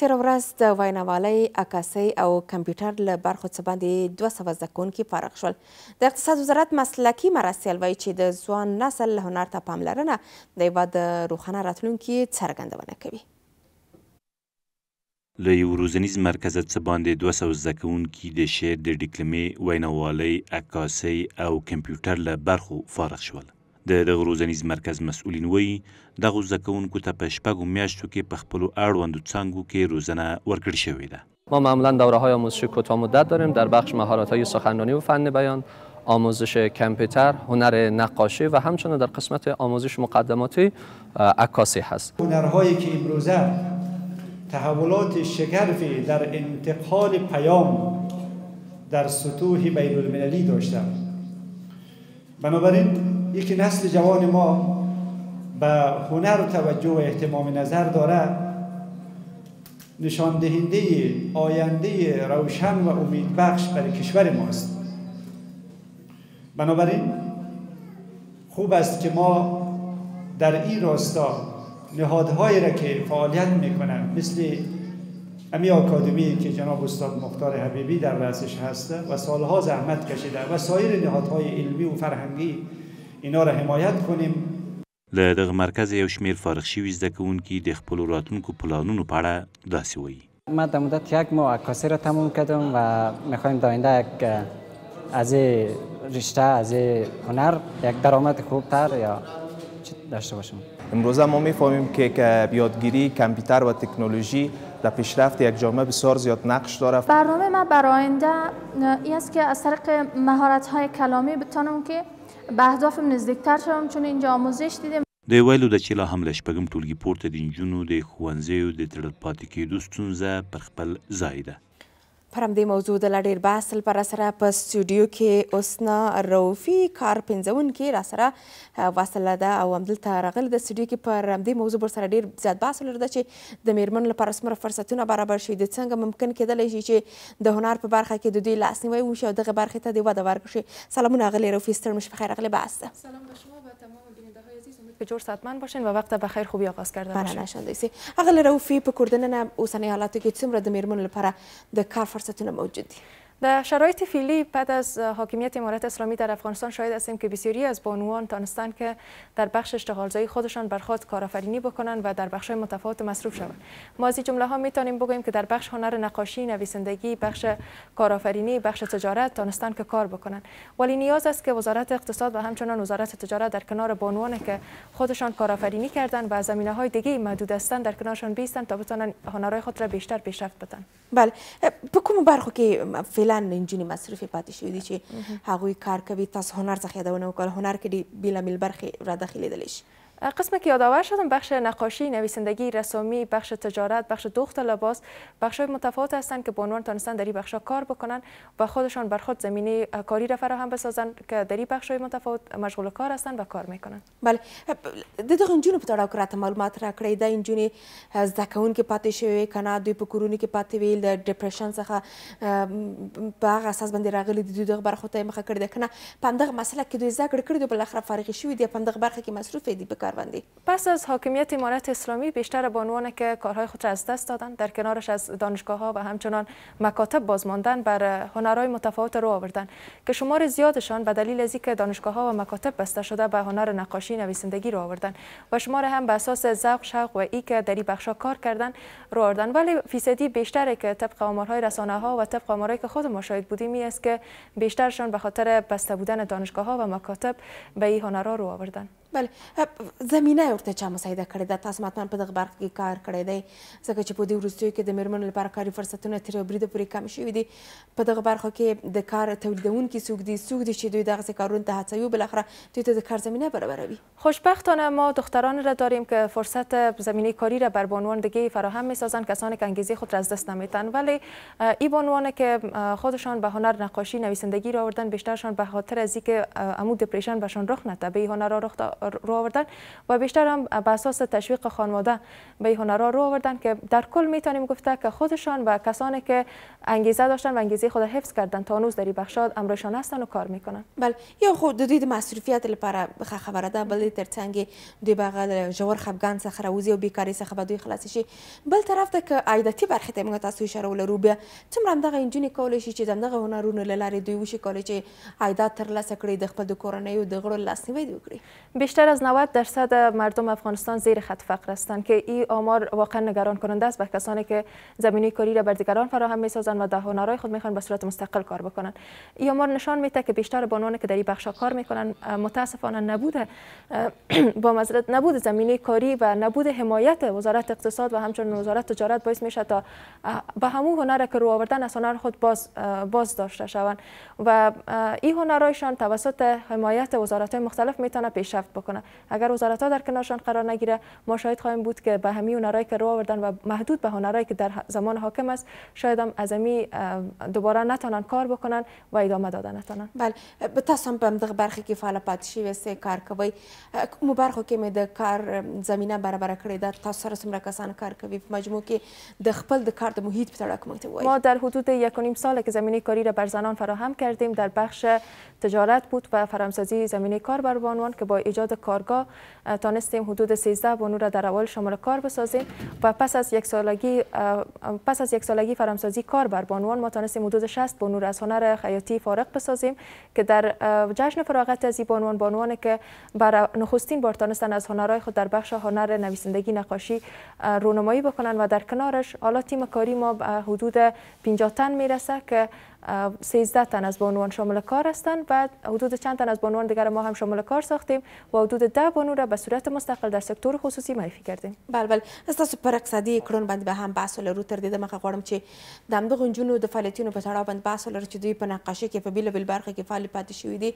تېره ورځ د ویناوالۍ، عکاسۍ او کمپیوټر له برخو څخه باندې 200 زده کوونکي فارغ شول. د اقتصاد وزارت مسلکي مرستیال وایي چې د ځوان نسل هنر ته پاملرنه د هېواد د روښانه راتلونکي څرګندونه کوي. له یو روزنیز مرکز څخه باندې 200 زده کوونکي د شعر، د ډیکلمې، ویناوالۍ، عکاسۍ او کمپیوټر له برخو فارغ شول. د دغه روزنیز مرکز مسئولین وایي دغو زده کوونکو ته په 6 میاشتو کې په خپلو اړوندو څانګو کې روزنه ورکړل شوې ده. ما معمولا دوره‌های آموزشی کوتاه مدت داریم در بخش مهارت‌های سخنرانی و فن بیان، آموزش کامپیوتر، هنر نقاشی و همچنین در قسمت آموزش مقدماتی عکاسی هست. هنرهایی که امروزه تحولات شگرفی در انتقال پیام در سطوح بین المللی داشته. بنابراین یک نسل جوان ما به هنر توجه و اهتمام نظر داره، نشان دهنده آینده روشن و امیدبخش برای کشور ماست. بنابراین خوب است که ما در این راستا نهادهایی را که فعالیت میکنن مثل امی آکادمی که جناب استاد مختار حبیبی در رأسش هسته و سالها زحمت کشیده و سایر نهادهای علمی و فرهنگی اینا را حمایت کنیم. له دغه مرکز یو شمیر فارغ شوي زده کوونکي د خپلو راتلونکو پلانونو په اړه داسې وایي. ما در مدت 1 ماه عکاسی را تموم کردم و میخوایم در آینده از رشته از هنر یک درآمد خوبتر یا داشته باشیم. امروزه ما میفهمیم که یادگیری کامپیوتر و تکنولوژی در پیشرفت یک جامعه بسیار زیاد نقش داره. برنامه ما برای آینده این است که از طریق مهارت‌های کلامی بتونم که به اهدافم نزدیکتر شوم، چون اینجا آموزش دیدم. د ویلو د چې لا هم له شپږم ټولګي پورته د نجونو د ښوونځیو د تړل پاتې کېدو ستونزه پر خپل ځای ده. پر همدې موضوع د لا ډېر بحث لپاره سره په سټوډیو کې حسنا رؤفي کار پنځونکې راسره واصله ده او همدلته راغلې د سټوډیو کې پر همدې موضوع ورسره ډېر زیات بحث ولرو چې د میرمنو لپاره څومره فرصتونه برابر شي، د څنګه ممکن کېدلی شي چې د هنر په برخه کې د دوی لاسنیوی وشي او دغه برخې ته د وده ورکړل شي. سلامونه اغلې رؤفي، ستړي مه شئ، بخیر راغلې بحث ته. سلام به شما و تمام بیننده‌های عزیز، امید که جور صحتمند باشین و وقت بخیر خوبی آغاز کرده باشین. مننه شاندیسي. اغلې رؤفي، په کوردننه اوسنۍ حالاتو کې څومره د میرمنو لپاره د کار فرصتونه موجود دي؟ در شرایط فعلی بعد از حاکمیت امارت اسلامی در افغانستان شاهد هستیم که بسیاری از بانوان تانستند که در بخش اشتغالزایی خودشان بر خود کارآفرینی بکنند و در بخش‌های متفاوت مصروف شوند. ما از این جمله ها میتونیم بگوییم که در بخش هنر نقاشی، نویسندگی، بخش کارآفرینی، بخش تجارت تانستند که کار بکنند. ولی نیاز است که وزارت اقتصاد و همچنان وزارت تجارت در کنار بانوانی که خودشان کارآفرینی کردند و زمینه‌های دیگه محدود هستند در کنارشان بیستند تا بتوانند هنرهای خود را بیشتر پیشرفت بدن. بله، په کومو برخو کې فعلا نجونې مصرفې پاتې شوي دي چې هغوی کار کوي؟ تاسو هنر څخه یادونه وکړه، هنر کې بېلابېل برخې را داخلېدلی شي. قسمی که یادآور شدم بخش نقاشی، نویسندگی، رسامی، بخش تجارت، بخش دوخت لباس، بخش‌های متفاوت هستند که بانوان تانستند در این بخش‌ها کار بکنن و خودشان بر خود زمینه کاری را فراهم بسازند که در این بخش‌های متفاوت مشغول کار هستند و کار میکنند. بله، د دغه نجونو په تړاو کې راته معلومات راکړئ. دا نجونې زده کوونکې پاتې شوې که نه؟ دوی په کورونو کې پاتې وي، د ډپریشن څخه په هغه اساس باندې راغلي دي، دوی دغه برخو ته یې مخه کړې ده که نه؟ په همدغه مسلک کې دوی زده کړې کړي دي، بالاخره فارغې شوي دي، په همدغه برخه کې مصروف دي په پس از حاکمیت امارت اسلامی بیشتر بانوانی که کارهای خود را از دست دادند در کنارش از دانشگاه‌ها و همچنان مکاتب بازماندن بر هنرهای متفاوت رو آوردند که شمار زیادشان به دلیل از اینکه دانشگاه‌ها و مکاتب بسته شده به هنر نقاشی، نویسندگی رو آوردند و شمار هم به اساس ذوق، شوق و ای که در این بخش‌ها کار کردن رو آوردند. ولی فیصدی بیشتری که طبق آمارهای رسانه‌ها و طبق آمارهایی که خود ما شاهد بودیم این است که بیشترشان به خاطر بسته بودن دانشگاه‌ها و مکاتب به این هنرها رو آوردند. بله، زمینه یې ورته چا مساعده کړې ده؟ تاسو حتما په دغه برخه کې کار کړی دی، ځکه چې په دې وروستیو کې د میرمنو لپاره کاري فرصتونه تر یو بریده پورې کم شوي دي. په دغه برخه کې د کار تولیدونکي څوک دي چې دوی دغسې کارونو ته هڅوي او بالاخره دوی ته د کار زمینه برابروي؟ خوشبختانه ما دخترانی را داریم که فرصت زمینه کاری را بر بانوان دیگه فراهم می‌سازند، کسانی که انگیزه خود را از دست نمیدن. ولی این بانوانی که خودشان به هنر نقاشی، نویسندگی را آوردن بیشترشان به خاطر از اینکه عمود دپریشن بهشان رخ نده، به این هنر رخ رو آوردن و بیشتر هم به اساس تشویق خانواده به این هنرها رو آوردن که در کل میتونیم گفته که خودشان و کسانی که انگیزه داشتن و انگیزه خود حفظ کردن تا هنوز در این بخشا امروشان هستن و کار میکنن. بله یا خود د دوی د مصروفیت لپاره خبره ده، بل ترڅنګ دوی به ژور خفګان څخه راوځي او بیکاري څخه به دوی خلاص شي. بل طرف ته که عایداتي برخې ته موږ تاسو اشاره ولرو، بیا څومره همدغه نجونې کولی شي چې د همدغه هنرونو له لارې دوی وشي کولی چې عایدات ترلاسه کړي، د خپل د کورنیو د غړو لاسنیوی دوی وکړي. بیشتر از 90% مردم افغانستان زیر خط فقر هستند که این آمار واقعا نگران کننده است. به کسانی که زمینه کاری را بر دیگران فراهم میسازند و در هنرهای خود میخوان به صورت مستقل کار بکنن. این آمار نشان میده که بیشتر بانوانی که در این بخشا کار میکنن متاسفانه نبود زمینه کاری و نبود حمایت وزارت اقتصاد و همچنین وزارت تجارت باعث میشه تا به همون هنر که رو آوردن از هنر خود باز داشته شوند و این هنرهایشان توسط حمایت وزارت‌های مختلف میتونه پیشرفت بکنه. اگر وزارت‌ها در کنارشان قرار نگیره ما شاهد خواهیم بود که به همین هنرهایی که رو آوردن و محدود به هنرهایی که در زمان حاکم است شاید هم از دوباره نتونن کار بکنن و ادامه دادن نتونن. بله تاسو هم په همدغه برخه کې فعال پاتې شوي یاستئ، کار کوئ. کومو برخو کې مې د کار زمینه برابره کړې ده؟ تاسو سره څومره کسان کار کوي؟ په مجموع کې د خپل د کار د محیط په اړه موږ ته ووایئ. ما در حدود 1.5 ساله که زمینه کاری را بر زنان فراهم کردیم. در بخش تجارت بود و فراهمسازی زمینه کار بر بانوان که با ایجاد کارگاه تانستیم حدود 13 بانو را در اول شامل کار بسازیم و پس از یک سالگی فراهمسازی کار بر بانوان ما تانستیم حدود 60 بانو را از هنر خیاطی فارغ بسازیم که در جشن فراغت از این بانوانی که برای نخستین بار تانستن از هنرهای خود در بخش هنر نویسندگی نقاشی رونمایی بکنن و در کنارش حالا تیم کاری ما حدود 50 تن میرسه که 13 تن از بانوان شامل کار هستند و حدود چند تن از بانوان دیگر ما هم شامل کار ساختیم و حدود 10 بانو را به صورت مستقل در سکتور خصوصی معرفی کردیم. بله تاسو پر اقتصادي کړنو باندې به هم بحث ولرو. تر دې دمخه غواړم چې د همدغو نجونو د فعالیتونو په تړاو باندې بحث ولرو چې دوی په نقاشۍ کې په بېلابېلو برخو کې فعال پاتې شوي دي.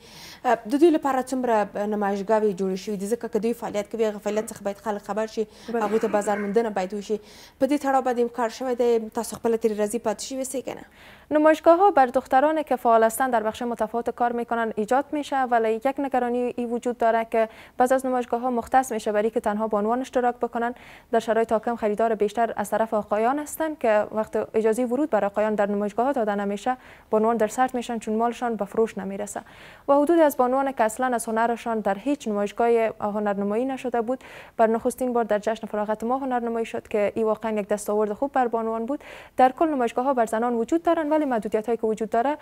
د دوی لپاره څومره نمایشګاوې جوړې شوي دي؟ ځکه که دوی فعالیت کوي هغه فعالیت څخه باید خلک خبر شي، هغوی ته بازار موندنه باید وشي. په دې تړاو باندې کار شوی دی؟ تاسو خپله ترې راضي پاتې شوي یاستئ که نه؟ نمایشگاه‌ها بر دخترانی که فعال هستند در بخش متفاوت کار میکنن ایجاد میشه، ولی یک نگرانی ای وجود داره که بعض از نمایشگاه‌ها مختص میشه برای که تنها بانوان اشتراک بکنن. در شرایط حاکم خریدار بیشتر از طرف آقایان هستند که وقت اجازه ورود برای آقایان در نمایشگاه‌ها داده نمیشه بانوان در سرد میشن چون مالشان به فروش نمیرسه و حدودی از بانوان که اصلا از هنرشان در هیچ نمایشگاه هنرنمایی نشده بود بر نخستین بار در جشن فراغت ما هنرنمایی شد که این واقعا یک دستاورد خوب بر بانوان بود. در کل نمایشگاه‌ها بر زنان وجود دارن ولی محدودیت‌هایی که وجود داره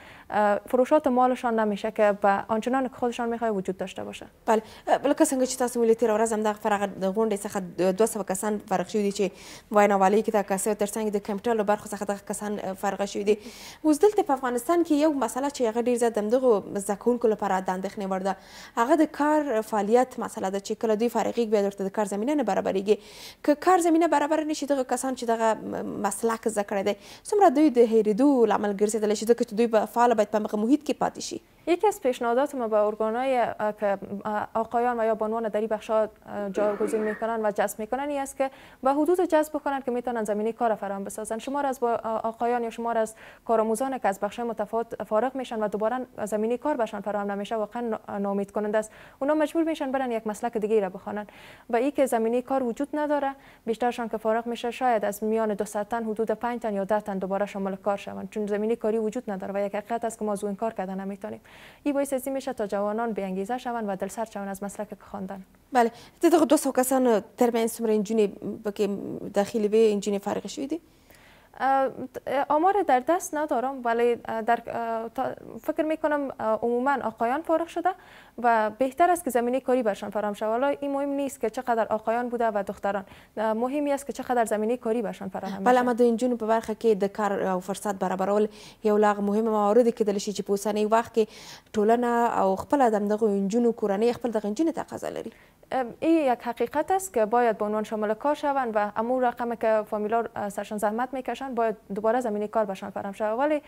فروشات مالشان نمیشه که به آنچنان که خودشان میخواد وجود داشته باشه. بله لکه څنګه چې تاسو ملي تیر ورځ همدغه فراغت د غونډې څخه 200 کسان فارغ شوي دي چې ویناوالۍ کې دا کسان ترڅنګ د کمپیوټر برخو څخه دغه کسان فارغ شوي دي. اوس دلته په افغانستان کې یو مسله چې هغه ډېر زیات د همدغو زده کوونکو لپاره د اندېښنې وړ ده، هغه د کار فعالیت مسله ده چې کله دوی فارغېږي بیا ورته د کار زمینه نه برابرېږي. که کار زمینه برابره نه شي دغه کسان چې دغه مسلک زده کړی دی څومره دوی د هېرېدو لامل ګرځېدلی شي ځکه چې دوی به فعال باید په محیط کې پاتې شي. یکی از پیشنهادات ما به ارگان‌های که آقایان و یا بانوان در این بخش‌ها جایگزین میکنن و جذب میکنن این است که به حدود جذب بکنن که میتونن زمینه کار فراهم بسازن. شمار از آقایان یا شمار از کارآموزان که از بخش‌های متفاوت فارغ میشن و دوباره زمینه کار برشان فراهم نمیشه واقعا ناامید کننده است. اونا مجبور میشن برن یک مسلک دیگه را بخوانن و این که زمینه کار وجود نداره بیشترشان که فارغ میشه شاید از میان 200 تن حدود 5 تن یا 10 تن دوباره شامل کار شوند چون زمینه کاری وجود نداره و یک حقیقت است که ما از اون کار کردن نمیتونیم. این باعث از این میشه تا جوانان به انگیزه شوند و دلسرد شوند از مسلک که خواندن. بله دغه 200 کسان ترمنځ څومره نجونې پکې داخلي وې نجونې فارغ شوي دي؟ آمار در دست ندارم ولی فکر میکنم عموما آقایان فارغ شده و بهتر است که زمینه کاری برشان فراهم شود. حالا این مهم نیست که چقدر آقایان بوده و دختران، مهمی است که چقدر زمینه کاری برشان فراهم شود. بله اما د نجونو په برخه کې د کار او فرصت برابرول یو لا مهمه موارد کېدلی شي چې په اوسنی وخت کې ټولنه او خپل د همدغو نجونو کورنۍ خپل دغه نجونې تقاضا لري. این یک حقیقت است که باید به عنوان شامل کار شوند و امور رقمی که فامیلا سرشان زحمت میکشند باید دوباره زمینه کار برشان فراهم شود ولی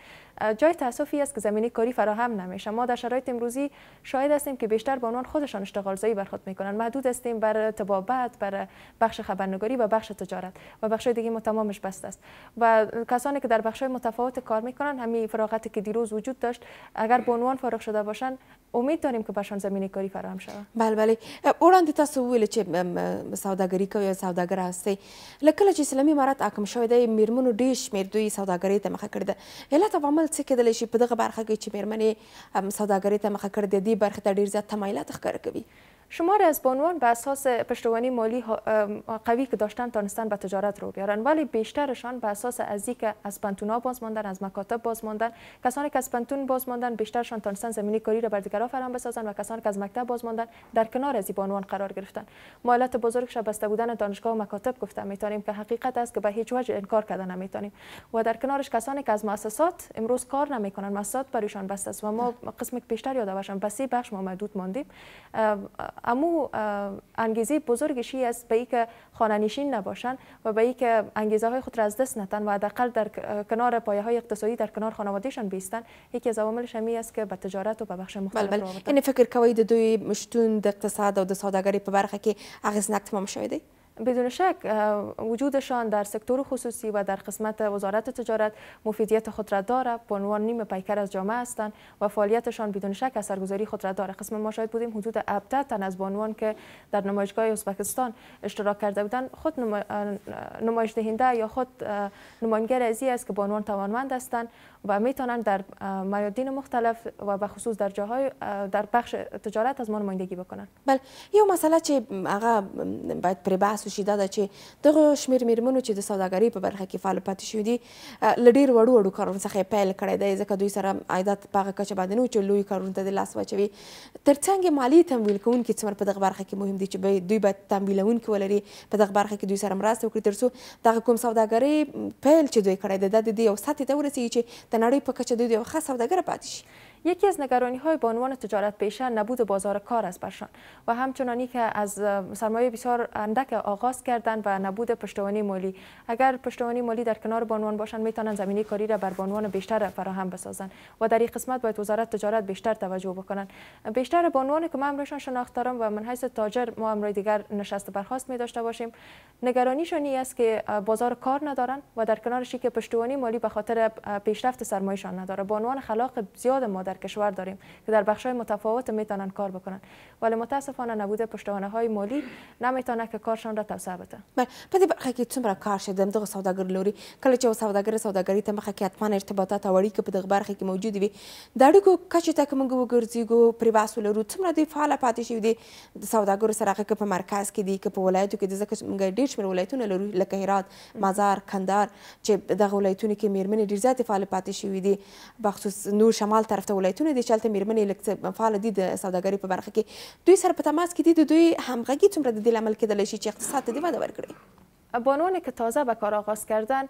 جای تاسفی است که زمینه کاری فراهم نمیشه. ما در شرایط امروزی شاهد هستیم که بیشتر به عنوان خودشان اشتغال زایی بر خود میکنن. محدود هستیم بر طبابت، بر بخش خبرنگاری و بخش تجارت و بخش دیگه ما تمامش بسته است و کسانی که در بخش‌های متفاوت کار میکنن همین فراغتی که دیروز وجود داشت اگر به عنوان فارغ شده باشند امید داریم که بهشان زمینه کاری فراهم شود. بله بله. وړاندې تاسو وویل چې سوداګري کوي یا سوداګر هستئ. له کله چې اسلامي امارت حاکم شوی دی میرمنو ډېر شمېر دوی سوداګرۍ ته مخه کړې ده. علت او عامل څه کېدلی شي په دغه برخه کې چې میرمنې سوداګرۍ ته مخه کړې ده دې برخې ته ډېر زیات تمایلات ښکاره کوي؟ شماری از بانوان به اساس پشتوانی مالی قوی که داشتن تانستن به تجارت رو بیارن، ولی بیشترشان به اساس ازی که از پنتونا باز ماندن، از مکاتب باز ماندن. کسانی که از پنتون باز ماندن بیشترشان تانستن زمینه کاری را بر دیگران فراهم بسازن و کسانی که از مکتب باز ماندن در کنار از بانوان قرار گرفتن. ما علت بزرگش بسته بودن دانشگاه و مکاتب گفتم میتونیم که حقیقت است که به هیچ وجه انکار کردن نمیتونیم. و در کنارش کسانی که از مؤسسات امروز کار نمیکنن، مؤسسات برایشان بسته است و ما قسم بیشتر یادواشم بسی بخش ما محدود ماندیم. امو انگیزه بزرگشی است به اینکه خانه‌نشین نباشند و به اینکه انگیزه های خود را از دست ندن و حداقل در کنار پایه های اقتصادی در کنار خانوادهشان بیستن. یکی از عواملش همین است که به تجارت و به بخش مختلف رو این فکر کوي د دوی شتون د اقتصاد او د سوداګرۍ په برخه کې اغیزناک تمام شوی دی؟ بدون شک وجودشان در سکتور خصوصی و در قسمت وزارت تجارت مفیدیت خود را داره. به عنوان نیم پیکر از جامعه هستند و فعالیتشان بدون شک اثرگذاری خود را داره. قسم ما شاهد بودیم حدود 17 تن از بانوان که در نمایشگاه ازبکستان اشتراک کرده بودند خود نمایش دهنده یا خود نماینگر ازی است که بانوان توانمند هستند و میتونن در میادین مختلف و به خصوص در جاهای در بخش تجارت از ما نمایندگی بکنن. بله یو مسئله چې هغه باید پر بحث وشي دا ده چې دغه شمېر میرمنو چې د سوداګرۍ په برخه کې فعال پاتې شوي دي له ډېر وړو کارونو څخه یې پیل کړی دی ځکه دوی سره عایدات په هغه کچه باندې نه و چې لوی کارونو ته د لاس واچوي. تر څنګ مالي تمویل کوونکي څومره په دغه برخه کې مهم دي چې دوی باید تمویلونکي ولري په دغه برخه کې دوی سره مرسته وکړي تر څو دغه کوم سوداګرۍ پیل چې دوی کړی دی دا د دې یو سطحې ته ورسیږي چې د نړۍ په کچه دوی د یو ښه سوداګره پاتې شي. یکی از نگرانی های بانوان تجارت پیشه نبود بازار کار است برشان و همچنانی که از سرمایه بسیار اندک آغاز کردن و نبود پشتوانی مالی. اگر پشتوانی مالی در کنار بانوان باشند میتونن زمینه کاری را بر بانوان بیشتر فراهم بسازن و در این قسمت باید وزارت تجارت بیشتر توجه بکنن. بیشتر بانوانی که ما امروزشان شناخت دارم و من حیث تاجر ما امروز دیگر نشست برخاست می داشته باشیم نگرانیشون این است که بازار کار ندارن و در کنارش که پشتوانی مالی به خاطر پیشرفت سرمایه‌شان نداره. بانوان خلاق زیاد ما در کشور داریم که در بخش‌های متفاوت میتونن کار بکنن ولی متاسفانه نبوده پشتوانه‌های مالی نمیتونه که کارشان را توسعه بده. په دې برخه کې څومره کار شته دغه سوداګر لوري کله چې سوداګرۍ ته مخه کې حتما ارتباطات او اړیکې په دغه برخه کې موجود وي د اړیکو کچې ته که موږ وګرځېږو پرې بحث ولرو څومره دوی فعاله پاتې شوي دي د سوداګرو سره هغه که په مرکز کې دي که په ولایتو کې دي ځکه چې موږ ډېر شمېر ولایتونه لرو لکه هرات مزار کندهار چې دغه ولایتونو کې میرمنې ډېر زیاتې فعاله پاتې شوي دي بخصوص نور شمال طرف ته ولایتونه دي چې هلته میرمنې لږ فعاله دي د سوداګرۍ په برخه کې دوی سره په تماس کې دي د دوی همغږي څومره د دې لامل کېدلی شي چې اقتصاد ته دې وده ورکړي؟ بانوانی که تازه به کار آغاز کردن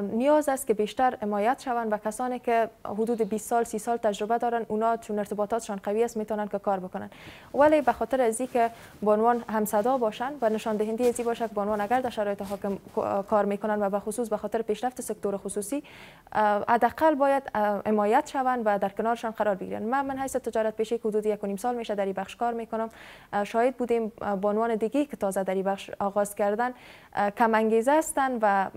نیاز است که بیشتر حمایت شوند و کسانی که حدود 20 سال 30 سال تجربه دارن اونا چون ارتباطاتشان قوی است میتونن که کار بکنن ولی به خاطر از اینکه بانوان همصدا باشن و نشان دهنده ازی باشه که بانوان اگر در شرایط حاکم کار میکنن و به خصوص به خاطر پیشرفت سکتور خصوصی حداقل باید حمایت شوند و در کنارشان قرار بگیرن. من حیث تجارت پیشه که حدود 1.5 سال میشه در این بخش کار میکنم شاهد بودیم بانوان دیگه که تازه در این بخش آغاز کردن کم انگیزه هستند و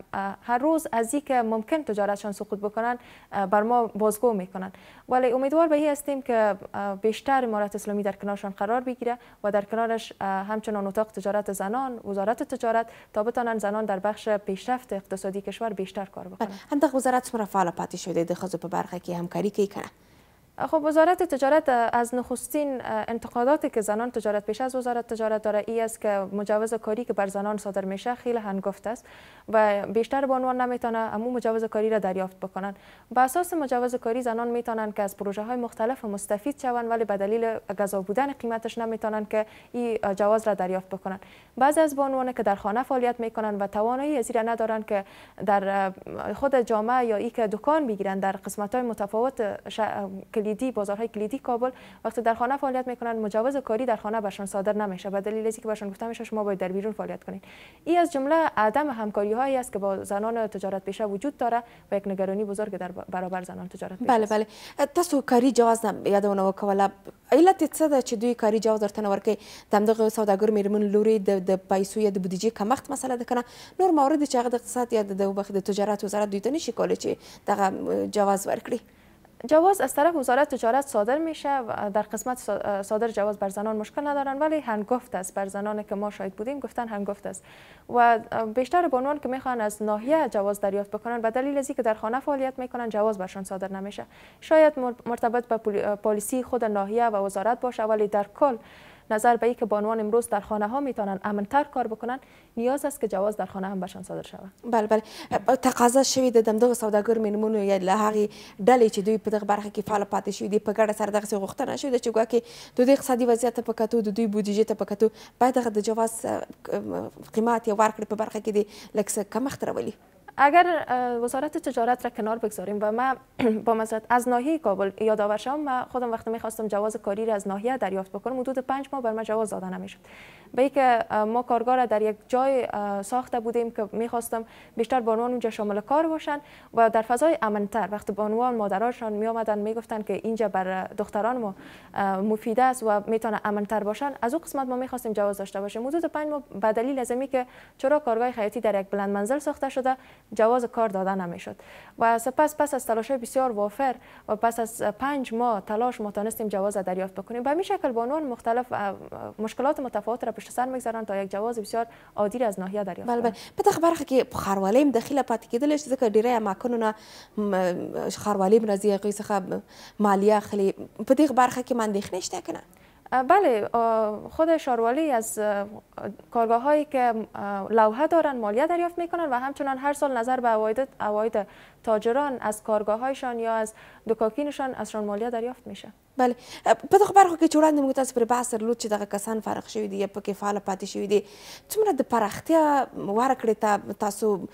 هر روز از اینکه ممکن تجارتشان سقوط بکنن بر ما بازگو میکنن ولی امیدوار به این هستیم که بیشتر امارت اسلامی در کنارشان قرار بگیره و در کنارش همچنان اتاق تجارت زنان وزارت تجارت تا بتونن زنان در بخش پیشرفت اقتصادی کشور بیشتر کار بکنن. همدغه وزارت څومره فعال پاتې شوی دی د ښځو په برخه کې همکاري کوي کنه؟ خب وزارت تجارت از نخستین انتقاداتی که زنان تجارت پیش از وزارت تجارت داره ای است که مجوز کاری که بر زنان صادر میشه خیلی هنگفت است و بیشتر بانوان نمیتونه امو مجوز کاری را دریافت بکنن. به اساس مجوز کاری زنان میتونن که از پروژه های مختلف مستفید شوند ولی به دلیل گزاف بودن قیمتش نمیتونن که این جواز را دریافت بکنن. بعضی از بانوان که در خانه فعالیت میکنن و توانایی ازی را ندارن که در خود جامعه یا ای که دکان بگیرن در قسمت های متفاوت کلیدی بازارهای کلیدی کابل وقتی در خانه فعالیت میکنن مجوز کاری در خانه برشان صادر نمیشه به دلیل اینکه برشان گفته میشه شما باید در بیرون فعالیت کنید. این از جمله عدم همکاری هایی است که با زنان تجارت پیشه وجود داره و یک نگرانی بزرگ در برابر زنان تجارت پیشه. بله تاسو کاری جواز یادونه وکوله علت څه ده چې دوی کاری جواز درته نه ورکوي د همدغه سوداګرو میرمنو لوري د پیسو یا د بودیجې کمښت مسله ده کنه نور موارد چې هغه د اقتصاد یا د تجارت وزارت دوی ته نشي کولی چې دغه جواز ورکړي؟ جواز از طرف وزارت تجارت صادر میشه و در قسمت صادر جواز بر زنان مشکل ندارن، ولی هنگفت است. بر زنانی که ما شاهد بودیم گفتن هنگفت است و بیشتر بانوان که میخوان از ناحیه جواز دریافت بکنن به دلیل از اینکه در خانه فعالیت میکنن جواز برشان صادر نمیشه. شاید مرتبط به پالیسی خود ناحیه و وزارت باشه، ولی در کل نظر به اینکه بانوان امروز در خانه ها میتونن امن‌تر کار بکنن، نیاز است که جواز در خانه هم برشان صادر شود. بله بله، تقاضا شوی د دغه سوداګر میرمنو یا له هغې ډلې چې دوی په دغه برخه کې فعال پاتې شوي دي په ګډه سره دغسې غوښتنه شوې ده چې ګواکې د دوی اقتصادي وضعیت ته په کتو د دوی بودیجې ته په کتو باید دغه د جواز قیمت یا ورکړې په برخه کې دې لږ څه کمښت راولي. اگر وزارت تجارت را کنار بگذاریم و ما با مثلا از ناحیه کابل یادآور شوم، من خودم وقتی میخواستم جواز کاری را از ناحیه دریافت بکنم حدود 5 ماه بر من جواز داده نمیشد. به اینکه ما کارگاه را در یک جای ساخته بودیم که میخواستم بیشتر بانوان اونجا شامل کار باشن و در فضای امن‌تر. وقتی بانوان مادراشان می آمدن میگفتن که اینجا بر دختران ما مفید است و میتونه امن‌تر باشن، از اون قسمت ما میخواستیم جواز داشته باشیم. حدود 5 ماه به دلیل از اینکه که چرا کارگاه خیاطی در یک بلند منزل ساخته شده جواز کار داده نمیشد و سپس پس از تلاش بسیار وافر و پس از 5 ماه تلاش ما تونستیم جواز دریافت بکنیم. به همین شکل بانوان مختلف مشکلات متفاوت را پشت سر میگذارن تا یک جواز بسیار عادی از ناحیه دریافت کنند. بله په دغه برخه کې ښاروالۍ هم دخیله پاتې کېدلی شي ځکه ډیری اماکنونه ښاروالۍ هم راځي هغوی څخه مالیه اخلي. په دغه برخه کې اندېښنې شته که نه؟ بله، خود شاروالی از کارگاه هایی که لوحه دارن مالیه دریافت میکنن و همچنان هر سال نظر به عواید تاجران از کارگاه هایشان یا از دکاکینشان ازشان مالیه دریافت میشه. بله، په دغه برخو کې چې وړاندې موږ تاسو پرې بحث درلود چې دغه کسان فارغ شوي دي یا پکې فعاله پاتې شوي دي، څومره د پراختیا ورکړې ته تاسو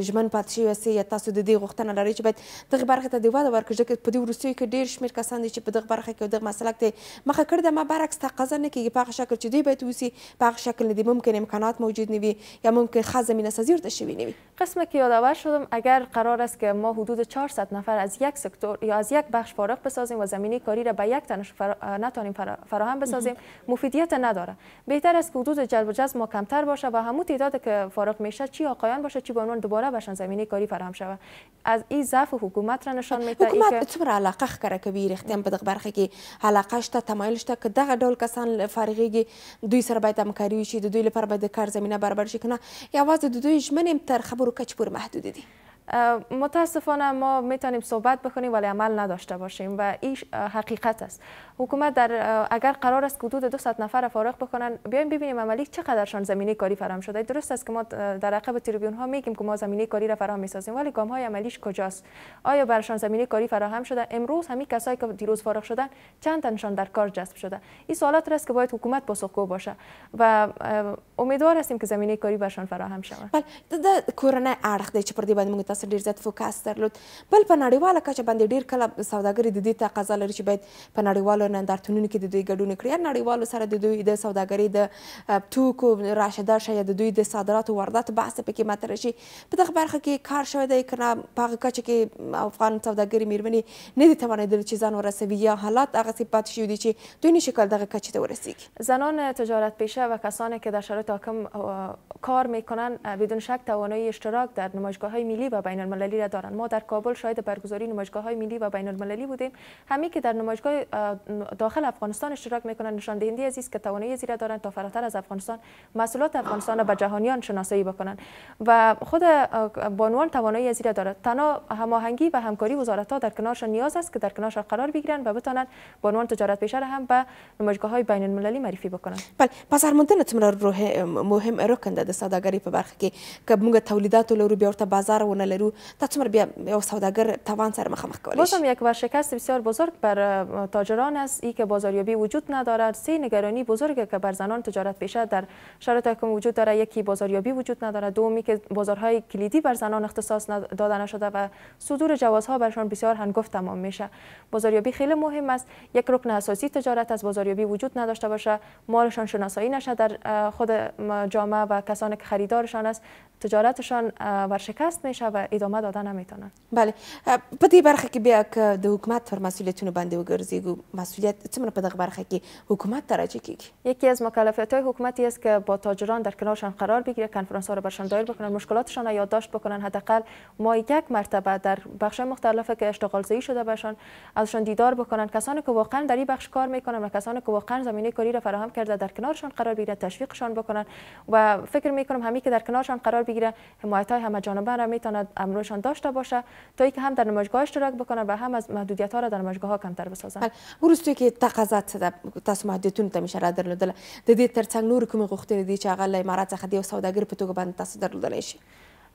ژمن پاتې شوي یاستئ یا تاسو د دې غوښتنه لرئ چې باید دغې برخې ته د وده ورکړي؟ ځکه په دې وروستیو کې ډېر شمېر کسان دي چې په دغه برخه کې او دغه مسلک ته مخه کړې ده. ما برعکس تقاضا نه کېږي په هغه شکل چې دوی باید اوسي، په هغه شکل نه دي، ممکن امکانات موجود نه وي یا ممکن ښه زمینه سازی ورته شوي نه وي. قسم که یادآور شدم، اگر قرار است که ما حدود 400 نفر از یک سکتور یا از یک بخش فارغ بسازیم و زمینه کاری را به یک تنش نتونیم فراهم بسازیم، مفیدیت نداره. بهتر است که حدود جلب و جذب ما کمتر باشه و همون تعداد که فارغ میشه چی آقایان باشه چی بانوان دوباره بهشان زمینه کاری فراهم شود. از این ضعف حکومت را نشان میده. حکومت څومره علاقه ښکاره کوي رښتیا په دغه برخه کې علاقه شته، تمایل شته که دغه ډول کسان فارغېږي دوی سره باید همکاري وشي، د دوی لپاره باید د کار زمینه برابر شي که نه یوازې د دوی ژمنې تر خبرو کچې پورې محدودې دي؟ متاسفانه ما میتونیم صحبت بکنیم ولی عمل نداشته باشیم و این حقیقت است. حکومت اگر قرار است که حدود 200 نفر فارغ بکنن، بیایم ببینیم عملی چقدرشان زمینه کاری فراهم شده. درست است که ما در عقب تریبیون ها میگیم که ما زمینه کاری را فراهم میسازیم، ولی گام های عملیش کجاست؟ آیا برشان زمینه کاری فراهم شده؟ امروز همین کسایی که دیروز فارغ شدن چند تنشان در کار جذب شده؟ این سوالات است که باید حکومت پاسخگو باشه و امیدوار هستیم که زمینه کاری برشان فراهم شود. بله، د کورنۍ اړخ دی چې پر دې باندې موږ تاسو ډېر زیات فوکس درلود. بل په نړیواله کچه باندې ډېر کله سوداګري د دې تقاضا لري چې باید په نړیوالو نندارتونونو کې د دوی ګډون کړي، یا نړیوالو سره د دوی د سوداګرۍ د توکو راشه درشه یا د دوی د صادراتو وارداتو بحث پکې مطرح شي. په دغه برخه کې کار شوی دی که نه؟ په هغه کچه کې افغان سوداګرې میرمنې نه دي توانېدلې چې ځان ورسوي یا حالات هغسې پاتې شوي دي چې دوی نشي کول دغه کچې ته ورسیږي؟ زنان تجارت پیشه و کسانی که در شرایط حاکم کار میکنن بدون شک توانایی اشتراک در نمایشگاه‌های ملی و بین المللی را دارند. ما در کابل شاهد برگزاری نمایشگاه‌های ملی و بین المللی بودیم. همین که در نمایشگاه داخل افغانستان اشتراک میکنند نشان دهنده از است که توانایی زیرا دارند تا فراتر از افغانستان محصولات افغانستان را به جهانیان شناسایی بکنند و خود بانوان توانایی زیرا دارند. تنها هماهنگی و همکاری وزارت‌ها در کنارشان نیاز است که در کنارشان قرار بگیرند و بتوانند بانوان تجارت پیشه را هم به نمایشگاه‌های بین المللی معرفی بکنند. بله، بازارموندنه څومره مهم رکن ده د سوداګرۍ په برخه کې که موږ تولیدات لرو بیا ورته بازار ونه لرو، تا څومره بیا یو سوداګر توان سره مخامخ کولی شي؟ بازم یک ورشکست بسیار بزرگ بر تاجران است، ای که بازاریابی وجود ندارد. سه نگرانی بزرگی که بر زنان تجارت پیشه در شرایط حاکم وجود دارد: یکی بازاریابی وجود ندارد، دومی که بازارهای کلیدی بر زنان اختصاص داده نشده و صدور جوازها برشان بسیار هنگفت تمام میشه. بازاریابی خیلی مهم است. یک رکن اساسی تجارت از بازاریابی وجود نداشته باشه، مالشان شناسایی نشه در خود جامعه و کسانی که خریدارشان است، تجارتشان ورشکست میشه و ادامه دادن نمیتونن. بله په دې برخه کې بیا که د حکومت پر مسئولیتونو باندې وګرځېږو مسئولیت څومره په دغه برخه کې حکومت توجه کیږي؟ یکی از مکلفیت‌های حکومتی است که با تاجران در کنارشان قرار بگیره، کنفرانس‌ها رو برشان دایر بکنن، مشکلاتشان را یادداشت بکنن، حداقل ما یک مرتبه در بخش‌های مختلف که اشتغالزایی شده باشن ازشان دیدار بکنن، کسانی که واقعا در این بخش کار میکنن و کسانی که واقعا زمینه کاری را فراهم کرده در کنارشان قرار بگیره، تشویقشان بکنن و فکر میکنم همین که در کنارشان قرار بگیره حمایت‌های همه‌جانبه را میتواند امروشان داشته باشه تا اینکه هم در نمایشگاه اشتراک بکنن و هم از محدودیت‌ها را در نمایشگاه‌ها کمتر بسازن. وروسته کې تقاضا څه ده؟ تاسو محدودیتونو ته مې اشاره درلودله، د دې ترڅنګ نورې کومې غوښتنې دي چې هغه له امارات څخه د یو سوداګر په توګه باندې تاسو درلودلی شي؟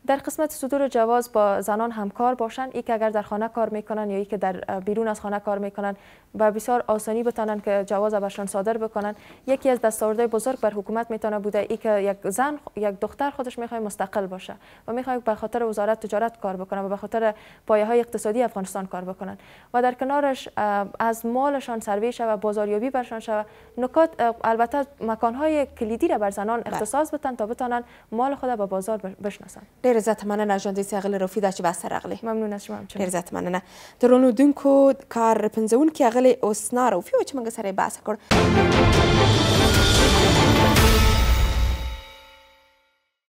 در قسمت صدور جواز با زنان همکار باشند، ای که اگر در خانه کار میکنن یا ای که در بیرون از خانه کار میکنن و بسیار آسانی بتونن که جواز برشان صادر بکنن. یکی از دستاوردهای بزرگ بر حکومت میتونه بوده ای که یک زن یک دختر خودش میخواد مستقل باشه و میخواد به خاطر وزارت تجارت کار بکنه و به خاطر پایه‌های اقتصادی افغانستان کار بکنن و در کنارش از مالشان سروی شود و بازاریابی برشان شود. نکات البته مکانهای کلیدی را بر زنان اختصاص بدن تا بتونن مال خود به بازار بشناسن. ډېر زیاته مننه ژوندۍ اغلې رفیع دا چې بحث ته راغلی. ممنون از شما. ډېر زیاته مننه. درنو اولیدونکو کار پنځونکي اغلې اوسنا رفیع چې موږ سره یې بحث وکړ.